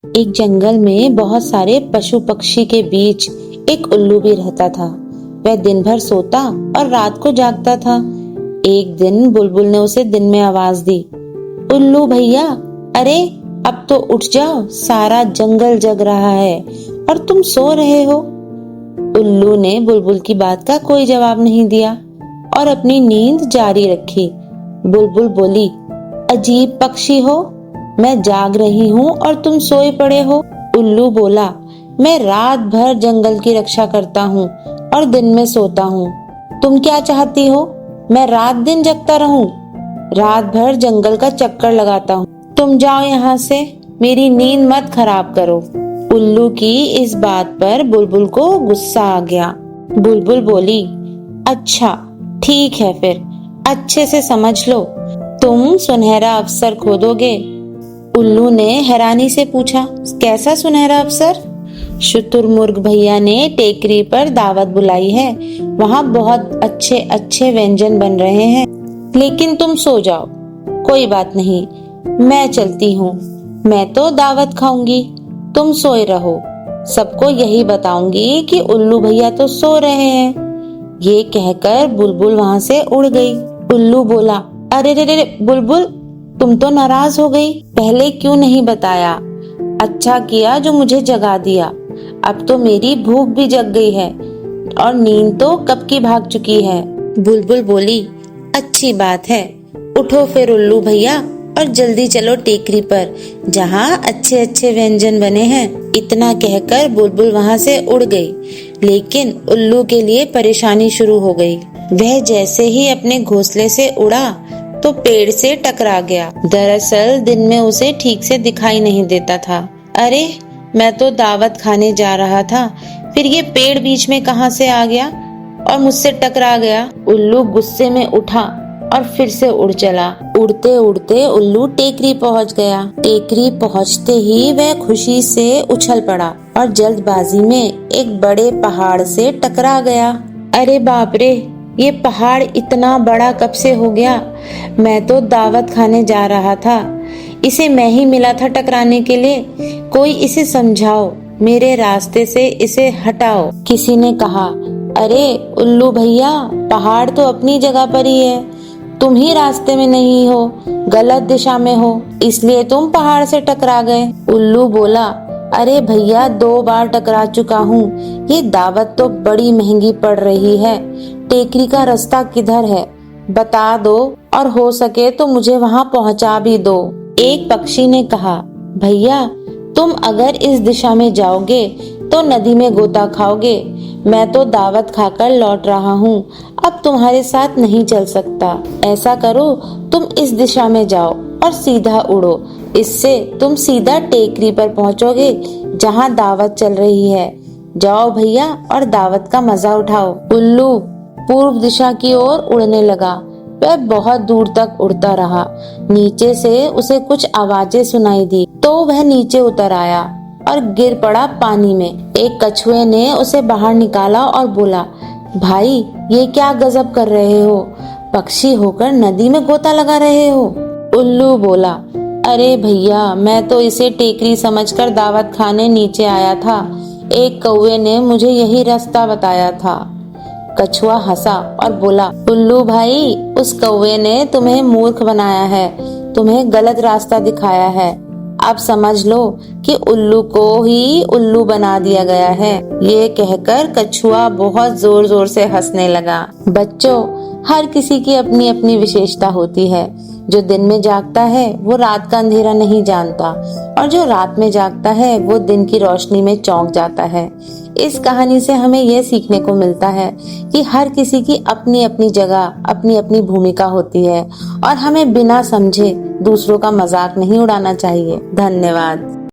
एक जंगल में बहुत सारे पशु पक्षी के बीच एक उल्लू भी रहता था। वह दिन भर सोता और रात को जागता था। एक दिन बुलबुल ने उसे दिन में आवाज दी, उल्लू भैया, अरे अब तो उठ जाओ, सारा जंगल जग रहा है और तुम सो रहे हो। उल्लू ने बुलबुल की बात का कोई जवाब नहीं दिया और अपनी नींद जारी रखी। बुलबुल बोली, अजीब पक्षी हो, मैं जाग रही हूँ और तुम सोए पड़े हो। उल्लू बोला, मैं रात भर जंगल की रक्षा करता हूँ और दिन में सोता हूँ। तुम क्या चाहती हो, मैं रात दिन जगता रहूं? रात भर जंगल का चक्कर लगाता हूँ। तुम जाओ यहाँ से, मेरी नींद मत खराब करो। उल्लू की इस बात पर बुलबुल को गुस्सा आ गया। बुलबुल बोली, अच्छा ठीक है, फिर अच्छे से समझ लो, तुम सुनहरा अवसर खो दोगे। उल्लू ने हैरानी से पूछा, कैसा सुनहरा अवसर? शुतुरमुर्ग भैया ने टेकरी पर दावत बुलाई है, वहाँ बहुत अच्छे अच्छे व्यंजन बन रहे हैं, लेकिन तुम सो जाओ। कोई बात नहीं, मैं चलती हूँ, मैं तो दावत खाऊंगी, तुम सोए रहो। सबको यही बताऊंगी कि उल्लू भैया तो सो रहे हैं। ये कहकर बुलबुल वहाँ से उड़ गई। उल्लू बोला, अरे रे रे बुलबुल, तुम तो नाराज हो गई, पहले क्यों नहीं बताया? अच्छा किया जो मुझे जगा दिया, अब तो मेरी भूख भी जग गई है और नींद तो कब की भाग चुकी है। बुलबुल बोली, अच्छी बात है, उठो फिर उल्लू भैया और जल्दी चलो टेकरी पर, जहाँ अच्छे अच्छे व्यंजन बने हैं। इतना कहकर बुलबुल वहाँ से उड़ गई, लेकिन उल्लू के लिए परेशानी शुरू हो गई। वह जैसे ही अपने घोंसले से उड़ा तो पेड़ से टकरा गया। दरअसल दिन में उसे ठीक से दिखाई नहीं देता था। अरे, मैं तो दावत खाने जा रहा था, फिर ये पेड़ बीच में कहाँ से आ गया और मुझसे टकरा गया। उल्लू गुस्से में उठा और फिर से उड़ चला। उड़ते उड़ते उल्लू टेकरी पहुँच गया। टेकरी पहुँचते ही वह खुशी से उछल पड़ा और जल्दबाजी में एक बड़े पहाड़ से टकरा गया। अरे बाप रे, ये पहाड़ इतना बड़ा कब से हो गया? मैं तो दावत खाने जा रहा था, इसे मैं ही मिला था टकराने के लिए। कोई इसे समझाओ, मेरे रास्ते से इसे हटाओ। किसी ने कहा, अरे उल्लू भैया, पहाड़ तो अपनी जगह पर ही है, तुम ही रास्ते में नहीं हो, गलत दिशा में हो, इसलिए तुम पहाड़ से टकरा गए। उल्लू बोला, अरे भैया, 2 बार टकरा चुका हूँ, ये दावत तो बड़ी महंगी पड़ रही है, टेकरी का रास्ता किधर है बता दो और हो सके तो मुझे वहाँ पहुँचा भी दो। एक पक्षी ने कहा, भैया तुम अगर इस दिशा में जाओगे तो नदी में गोता खाओगे, मैं तो दावत खाकर लौट रहा हूँ, अब तुम्हारे साथ नहीं चल सकता। ऐसा करो, तुम इस दिशा में जाओ और सीधा उड़ो, इससे तुम सीधा टेकरी पर पहुँचोगे जहाँ दावत चल रही है। जाओ भैया और दावत का मजा उठाओ। उल्लू पूर्व दिशा की ओर उड़ने लगा। वह बहुत दूर तक उड़ता रहा। नीचे से उसे कुछ आवाजें सुनाई दी तो वह नीचे उतर आया और गिर पड़ा पानी में। एक कछुए ने उसे बाहर निकाला और बोला, भाई ये क्या गजब कर रहे हो, पक्षी होकर नदी में गोता लगा रहे हो। उल्लू बोला, अरे भैया, मैं तो इसे टेकरी समझकर दावत खाने नीचे आया था, एक कौवे ने मुझे यही रास्ता बताया था। कछुआ हंसा और बोला, उल्लू भाई, उस कौवे ने तुम्हें मूर्ख बनाया है, तुम्हें गलत रास्ता दिखाया है। अब समझ लो कि उल्लू को ही उल्लू बना दिया गया है। ये कहकर कछुआ बहुत जोर जोर से हंसने लगा। बच्चों, हर किसी की अपनी अपनी विशेषता होती है। जो दिन में जागता है वो रात का अंधेरा नहीं जानता, और जो रात में जागता है वो दिन की रोशनी में चौंक जाता है। इस कहानी से हमें यह सीखने को मिलता है कि हर किसी की अपनी अपनी जगह, अपनी अपनी भूमिका होती है और हमें बिना समझे दूसरों का मजाक नहीं उड़ाना चाहिए। धन्यवाद।